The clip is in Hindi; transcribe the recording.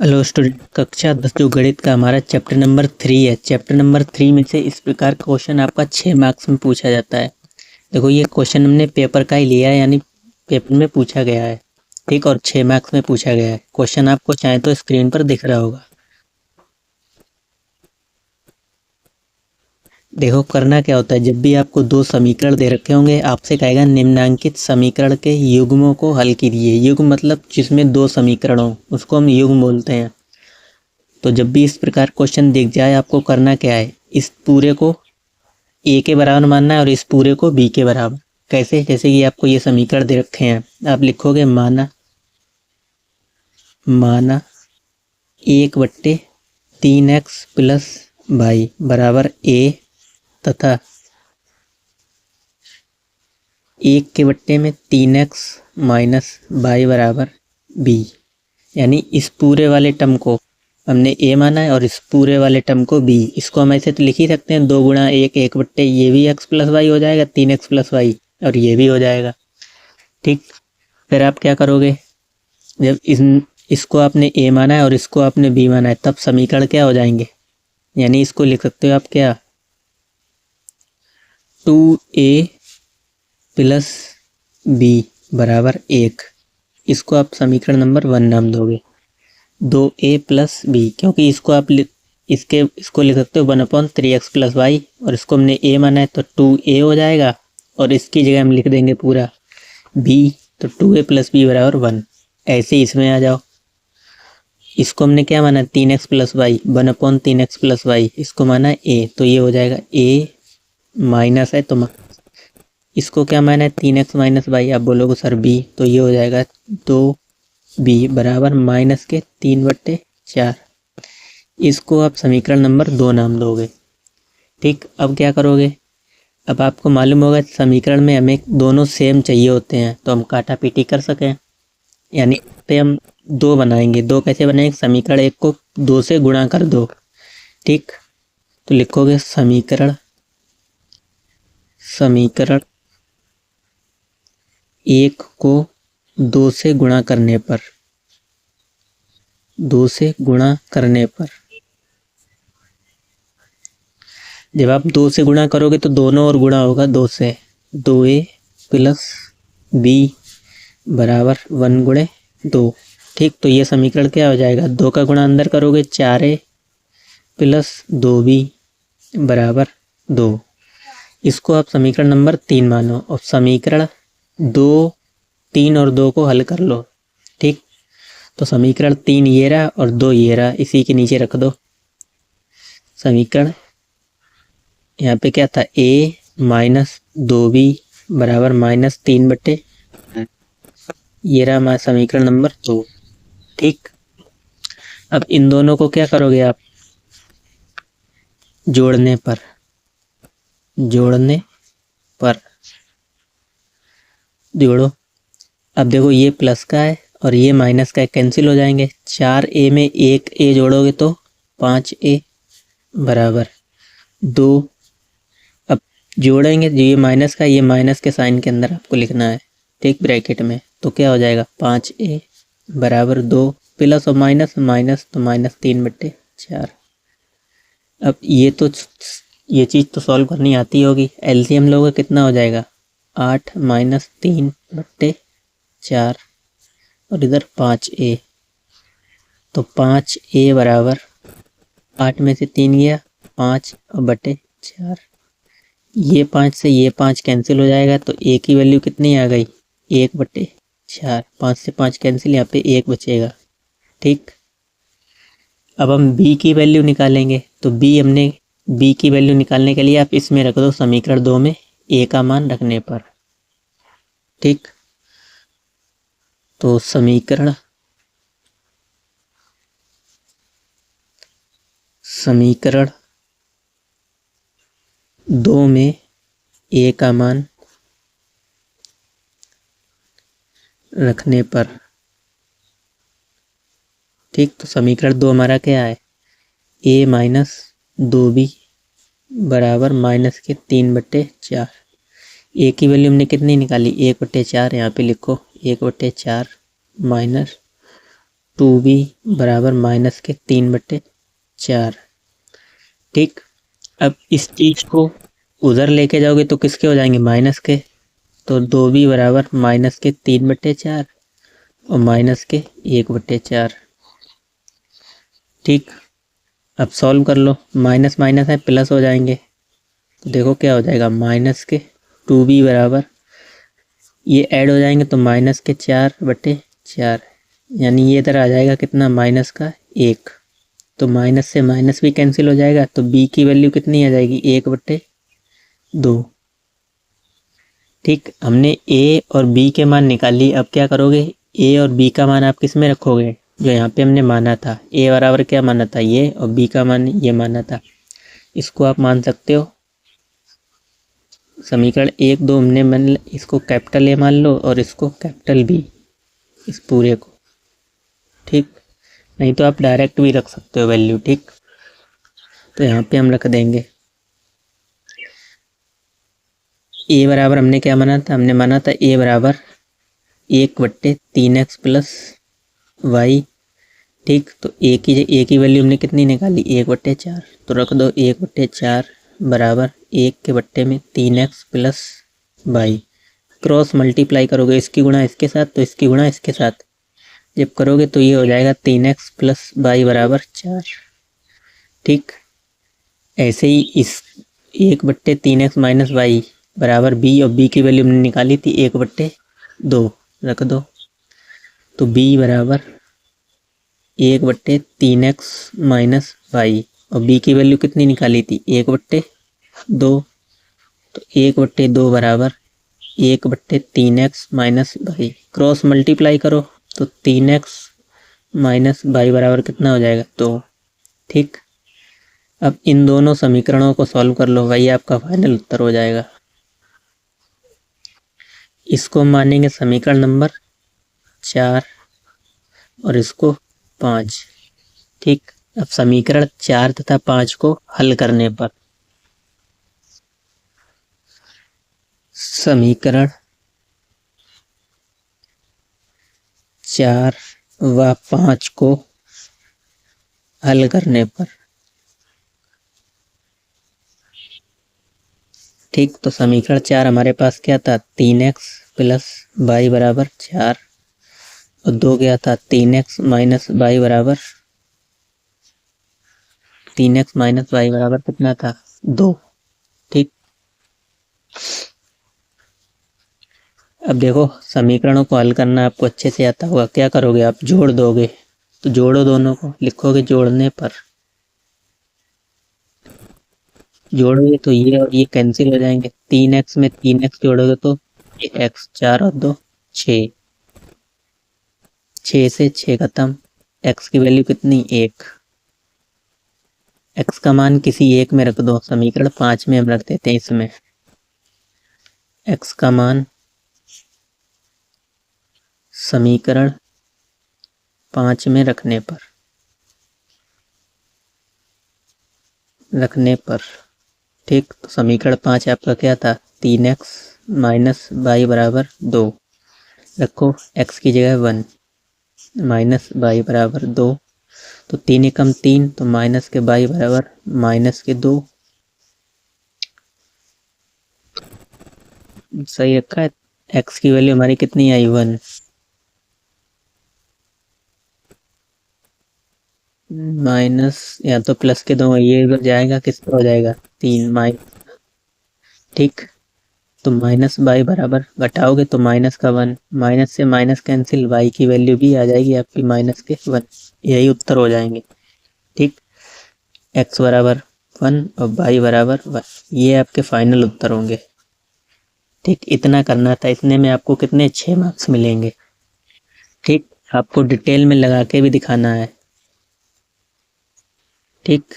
हेलो स्टूडेंट, कक्षा 10 जो गणित का हमारा चैप्टर नंबर 3 है। चैप्टर नंबर 3 में से इस प्रकार का क्वेश्चन आपका 6 मार्क्स में पूछा जाता है। देखो, ये क्वेश्चन हमने पेपर का ही लिया है, यानी पेपर में पूछा गया है, ठीक, और 6 मार्क्स में पूछा गया है। क्वेश्चन आपको चाहे तो स्क्रीन पर दिख रहा होगा। देखो, करना क्या होता है, जब भी आपको दो समीकरण दे रखे होंगे, आपसे कहेगा निम्नांकित समीकरण के युग्मों को हल कीजिए। युग्म मतलब जिसमें दो समीकरण हो, उसको हम युग्म बोलते हैं। तो जब भी इस प्रकार क्वेश्चन दिख जाए, आपको करना क्या है, इस पूरे को ए के बराबर मानना है और इस पूरे को बी के बराबर। कैसे? जैसे कि आपको ये समीकरण दे रखे हैं, आप लिखोगे माना माना 1/3x प्लस वाई बराबर ए, तथा 1 के बट्टे में 3x माइनस वाई बराबर बी। यानी इस पूरे वाले टर्म को हमने ए माना है और इस पूरे वाले टर्म को बी। इसको हम ऐसे तो लिख ही सकते हैं, 2 गुणा 1 1/, ये भी x प्लस वाई हो जाएगा, 3x प्लस वाई, और ये भी हो जाएगा, ठीक। फिर आप क्या करोगे, जब इसको आपने ए माना है और इसको आपने बी माना है, तब समीकरण क्या हो जाएंगे, यानी इसको लिख सकते हो आप क्या, 2a प्लस बी बराबर 1। इसको आप समीकरण नंबर 1 नाम दोगे। 2a प्लस बी, क्योंकि इसको आप इसको लिख सकते हो 1/3x प्लस वाई, और इसको हमने a माना है तो 2a हो जाएगा, और इसकी जगह हम लिख देंगे पूरा b, तो 2a प्लस बी बराबर 1। ऐसे इसमें आ जाओ, इसको हमने क्या माना, 3x plus Y, 1/3x plus Y, इसको माना है a, तो ये हो जाएगा a माइनस है, तो इसको क्या माना है, 3x माइनस वाई, आप बोलोगे सर b, तो ये हो जाएगा 2b बराबर माइनस के 3/4। इसको आप समीकरण नंबर 2 नाम दोगे, ठीक। अब क्या करोगे, अब आपको मालूम होगा समीकरण में हमें दोनों सेम चाहिए होते हैं, तो हम काटा पीटी कर सकें, यानी पे हम 2 बनाएंगे। 2 कैसे बनाएंगे, समीकरण 1 को 2 से गुणा कर दो, ठीक। तो लिखोगे समीकरण 1 को 2 से गुणा करने पर, 2 से गुणा करने पर, जब आप 2 से गुणा करोगे तो दोनों और गुणा होगा 2 से, 2a प्लस बी बराबर 1 गुणे 2, ठीक। तो ये समीकरण क्या हो जाएगा, 2 का गुणा अंदर करोगे 4a प्लस 2b बराबर 2। इसको आप समीकरण नंबर 3 मानो, और समीकरण 2, 3 और 2 को हल कर लो, ठीक। तो समीकरण 3 ये रहा और 2 ये रहा, इसी के नीचे रख दो समीकरण। यहाँ पे क्या था, a माइनस 2b बराबर -3/, ये रहा हमारा समीकरण नंबर 2, ठीक। अब इन दोनों को क्या करोगे आप, जोड़ने पर जोड़ो। अब देखो, ये प्लस का है और ये माइनस का है, कैंसिल हो जाएंगे। 4a में 1a जोड़ोगे तो 5a बराबर 2। अब जोड़ेंगे, जो ये माइनस का, ये माइनस के साइन के अंदर आपको लिखना है, ठीक, ब्रैकेट में। तो क्या हो जाएगा, 5a बराबर 2, प्लस और माइनस माइनस, तो -3/4। अब ये चीज़ तो सॉल्व करनी आती होगी। एलसीएम लोगे कितना हो जाएगा, 8 - 3/4, और इधर 5a, तो 5a बराबर 8 में से 3 गया 5/4। ये 5 से ये 5 कैंसिल हो जाएगा, तो a की वैल्यू कितनी आ गई, 1/4। 5 से 5 कैंसिल, यहाँ पे 1 बचेगा, ठीक। अब हम b की वैल्यू निकालेंगे, तो b की वैल्यू निकालने के लिए आप इसमें रख दो समीकरण 2 में a का मान रखने पर, ठीक। तो समीकरण 2 में a का मान रखने पर, ठीक। तो समीकरण 2 हमारा क्या है, a माइनस 2b बराबर -3/4। a की वैल्यू हमने कितनी निकाली, 1/4, यहाँ पे लिखो 1/4 माइनस 2b बराबर -3/4। ठीक, अब इस चीज़ को उधर लेके जाओगे तो किसके हो जाएंगे, माइनस के। तो 2b बराबर -3/4 और -1/4। ठीक, अब सॉल्व कर लो, माइनस माइनस है प्लस हो जाएंगे। तो देखो क्या हो जाएगा, -2b बराबर, ये ऐड हो जाएंगे तो -4/4, यानी ये इधर आ जाएगा कितना, -1। तो माइनस से माइनस भी कैंसिल हो जाएगा, तो b की वैल्यू कितनी आ जाएगी, 1/2। ठीक, हमने a और b के मान निकाल लिए। अब क्या करोगे, a और b का मान आप किस में रखोगे, जो यहाँ पे हमने माना था। a बराबर क्या माना था, ये, और b का मान ये माना था। इसको आप मान सकते हो समीकरण 1, 2 हमने मान, इसको कैपिटल A मान लो और इसको कैपिटल B, इस पूरे को। ठीक, नहीं तो आप डायरेक्ट भी रख सकते हो वैल्यू। ठीक, तो यहाँ पे हम रख देंगे a बराबर, हमने क्या माना था, हमने माना था a बराबर 1/3x प्लस y। ठीक, तो a की वैल्यू हमने कितनी निकाली, 1/4। तो रख दो 1/4 बराबर 1 के बट्टे में 3x plus y। Cross multiply करोगे, इसकी गुणा इसके साथ तो इसकी गुणा इसके साथ, जब करोगे तो ये हो जाएगा 3x प्लस y बराबर 4। ठीक, ऐसे ही इस 1/3x माइनस y बराबर b, और b की वैल्यू हमने निकाली थी 1/2, रख दो। तो b बराबर 1/3x माइनस y, और b की वैल्यू कितनी निकाली थी, 1/2। तो 1/2 बराबर 1/3x minus y। Cross multiply करो तो 3x माइनस y बराबर कितना हो जाएगा, 2। ठीक, अब इन दोनों समीकरणों को सॉल्व कर लो, वही आपका फाइनल उत्तर हो जाएगा। इसको मानेंगे समीकरण नंबर 4 और इसको 5। ठीक, अब समीकरण 4 तथा 5 को हल करने पर समीकरण 4 व 5 को हल करने पर, ठीक, तो समीकरण 4 हमारे पास क्या था, 3x प्लस y बराबर 4, और 2 क्या था, 3x माइनस y बराबर, 3x माइनस y बराबर कितना था, 2। ठीक, अब देखो समीकरणों को हल करना आपको अच्छे से आता होगा। क्या करोगे आप, जोड़ दोगे, तो जोड़ो दोनों को, लिखोगे जोड़ने पर, जोड़ोगे तो ये और ये कैंसिल हो जाएंगे। 3x में 3x जोड़ोगे तो x, 4 और 2 6, 6 से 6 खत्म। x की वैल्यू कितनी, 1। x का मान किसी एक में रख दो, समीकरण 5 में हम रख देते हैं इसमें। x का मान समीकरण 5 में रखने पर, ठीक, तो समीकरण 5 आपका क्या था, 3x माइनस y बराबर 2। रखो x की जगह 1, माइनस y बराबर 2। तो 3 एकम 3, तो माइनस के y बराबर -2। सही रखा है। x की वैल्यू हमारी कितनी आई, 1। माइनस या तो प्लस के दो, ये इधर जाएगा, किस पर हो जाएगा, 3 माइनस। ठीक, तो माइनस y बराबर, घटाओगे तो माइनस का 1, माइनस से माइनस कैंसिल, y की वैल्यू भी आ जाएगी आपकी माइनस के 1। यही उत्तर हो जाएंगे। ठीक, x बराबर 1 और y बराबर 1, ये आपके फाइनल उत्तर होंगे। ठीक, इतना करना था, इतने में आपको कितने, 6 मार्क्स मिलेंगे। ठीक, आपको डिटेल में लगा के भी दिखाना है। ठीक।